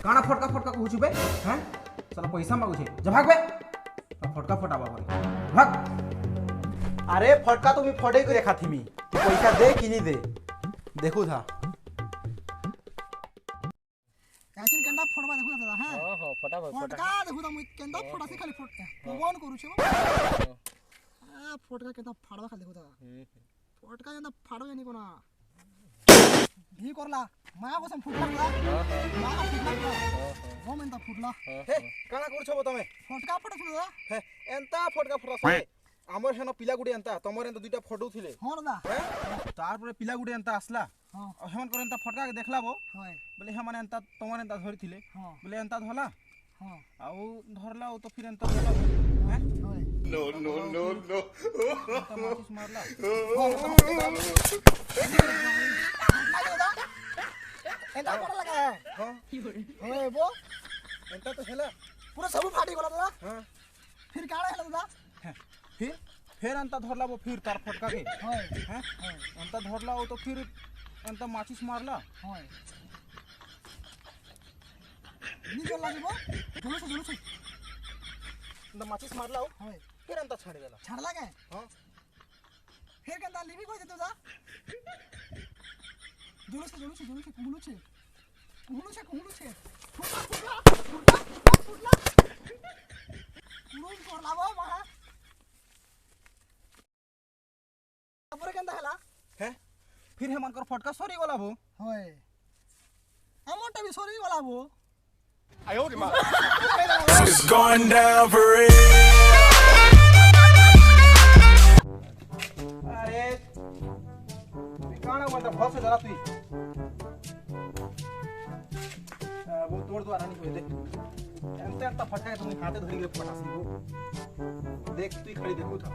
काना फटका फटका कहूछु बे हैं साला पैसा मागुछे जा भाग बे फटका फटाबा करे भाग। अरे फटका तो मी फटे के देखा थीमी पैसा दे कि नहीं दे देखू था कैसे केंदा फटवा देखू दादा हां हां फटाफट फटका देखू त मुई केंदा फटा से खाली फटका पवन करू छे आ फटका केंदा फाड़वा खाली देखू दादा फटका केंदा फाड़ो यानी कोना भी करला माया को सम फुटला माया फुटला वो मेंता फुटला हे काना करू छबो तमे फटका फटा सुन दादा हे एंता फटका फटासे हमर हेन पिला गुडी एंता तमर एंता दुईटा फोटो थिले हां दादा तार पर पिला गुडी एंता आसला हां हेमन कर एंता फटका के देखलाबो हाय बोले हमन एंता तमर एंता धरि थिले हां बोले एंता धला हां आउ धरला तो फिर एंता धला हैं हाय No, no, no, no. एंता माचिस मारला एंदा पड़ लगा है हां ओए वो एंता तो हेला पूरा सब फाटी गला दादा हां फिर काड़ा है दादा फिर एंता धरला वो फिर तार फटका के हाय हैं एंता धरला हो तो फिर एंता माचिस मारला हाय नी चल लागिबो जुलुस एंता माचिस मारला हो हाय फिर एंता छाड़ी देला छाड़ लगे हां फिर केंदा लिबी कोइ देतो दा जुलुस कुहुलुछे फुटला कुरुन करला बो माहा अपरे केंदा हला हैं फिर हेमनकर फटका सरी गला बो होय अमोटा भी सरी गला बो It's going down for real. अरे काना बोलता फस जरा तू वो तोड़ दो आरानी को दे एंते एंता फटका है तुम हाथे धरी के फटासी वो देख तू खड़ी देखो था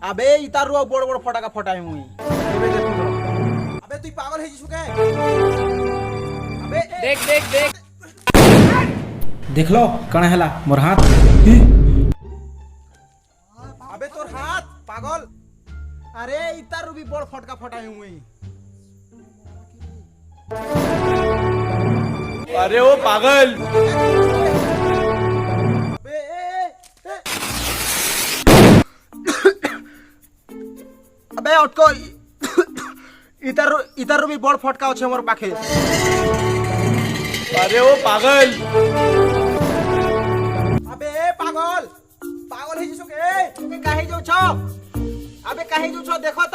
अबे इतार रुआ बड़ बड़ फटाका फटाई मुई एबे देखू तो अबे तू पागल है जिसु के अबे देख देख देख देख लो कण हैला मोर हाथ अबे तोर हाथ पागल अरे इतार भी बड़ फटका फटाई मुई अरे वो पागल अबे अबे उठको इधर भी बड़ फटका अच्छे मोर पाखे अरे वो पागल अबे पागल पागल है जिसो के तुमे काहे जो छ अबे काहे जो छ देखो त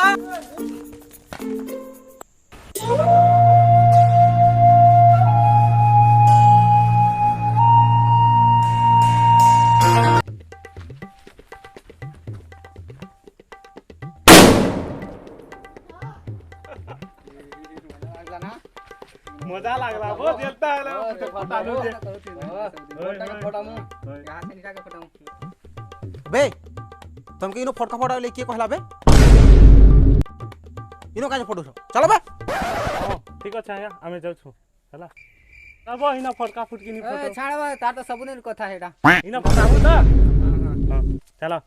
मजा लागला वो देलता है फटानो दे फटामु यहाँ से निकाल के फटाऊं बे तुमके इनो फटका फटा ले के कहला बे इनो काजे फटो चलो बे ठीक अच्छा है आमे जाऊ छु हला अब इना फटका फुटकी नि फोटो छाड़ बा तार तो सबने कथा है एटा इना फटाबु त हां चलो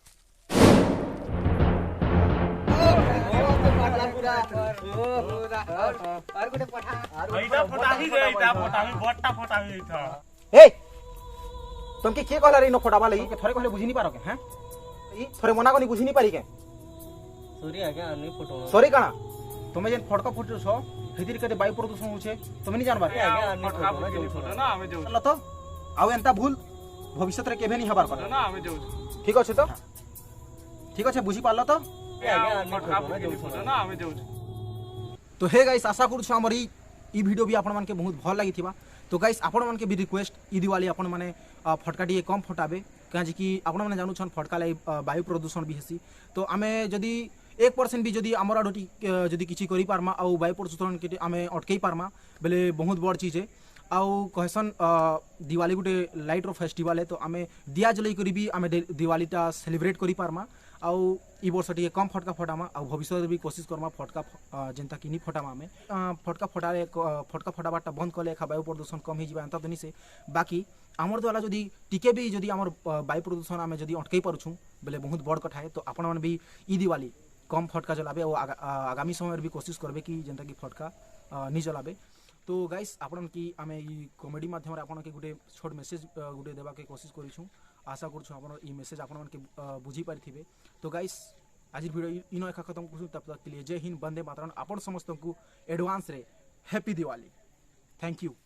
और गुटे पठा इना फटाही रे इना फटाही बट्टा फटाही था ए तुमके के कहला रे इनो फटाबा लगी के थोरे कहले बुझी नहीं पारो के हैं ई थोरे मना को नहीं बुझी नहीं पारी के सूर्य आ गया नहीं फोटो सॉरी काना तुमे जेन फटका फुटो छ भीतर के वायु प्रदूषण होछे तुमे नहीं जानबा फटका फुटकी फोटो ना आमे जाऊ चलो तो आउ एंता भूल भविष्य रे केभे नहीं हबार कर ना आमे जाऊ ठीक अछि तो ठीक अछि बुझी पारलो तो फटका फुटकी फोटो ना आमे जाऊ तो हे गाइस आशा करू छ हमर ई वीडियो भी आपण मन के बहुत भल लागि थिबा तो गाइस आपण मन के भी रिक्वेस्ट ई दिवाली आपण माने फटका टी कम फटाबे काजे कि आपण माने जानू छन फटका लाई वायु प्रदूषण भी हेसी तो आमे जदी 1% भी जदी हमर आडोटी जदी किछि करि पारमा आ वायु प्रदूषण के आमे अटकई पारमा बेले बहुत बड़ चीज है आउ कहसन दिवाली गुटे लाइट रो फेस्टिवल है तो आमे दिया जलई करी भी आमे दिवालीटा सेलिब्रेट करि पारमा आउ ई वर्ष टी कम फटका फटामा आ भविष्य भी कोशिश करमा फटका जेनता कि नी फटामा आमे फटका फटाबाटा बंद कले एखा वायु प्रदूषण कम ही एंता तो नहीं से बाकी आमर द्वारा जदि टिके भी जदि आमर वायु प्रदूषण आमे जदि अटकई पारुछु बेले बहुत बड़ कथा है। तो आपण मन भी ई दिवाली कम फटका जलाबे और आगामी समय भी कोशिश करबे कि जेनता कि फटका नहीं जलाबे। तो गाइस आपण की आमे ई कॉमेडी माध्यम रे आपण के गुटे छोट मेसेज गुटे देबा के कोशिश करिछु आशा करछु आपण ई मेसेज आपण मन के बुझी पारिथिबे। तो गाइस आज वीडियो इनो एका खत्म करछु तब तक के लिए जय हिंद वंदे मातरम आपण समस्त को एडवांस रे हैप्पी दिवाली थैंक यू।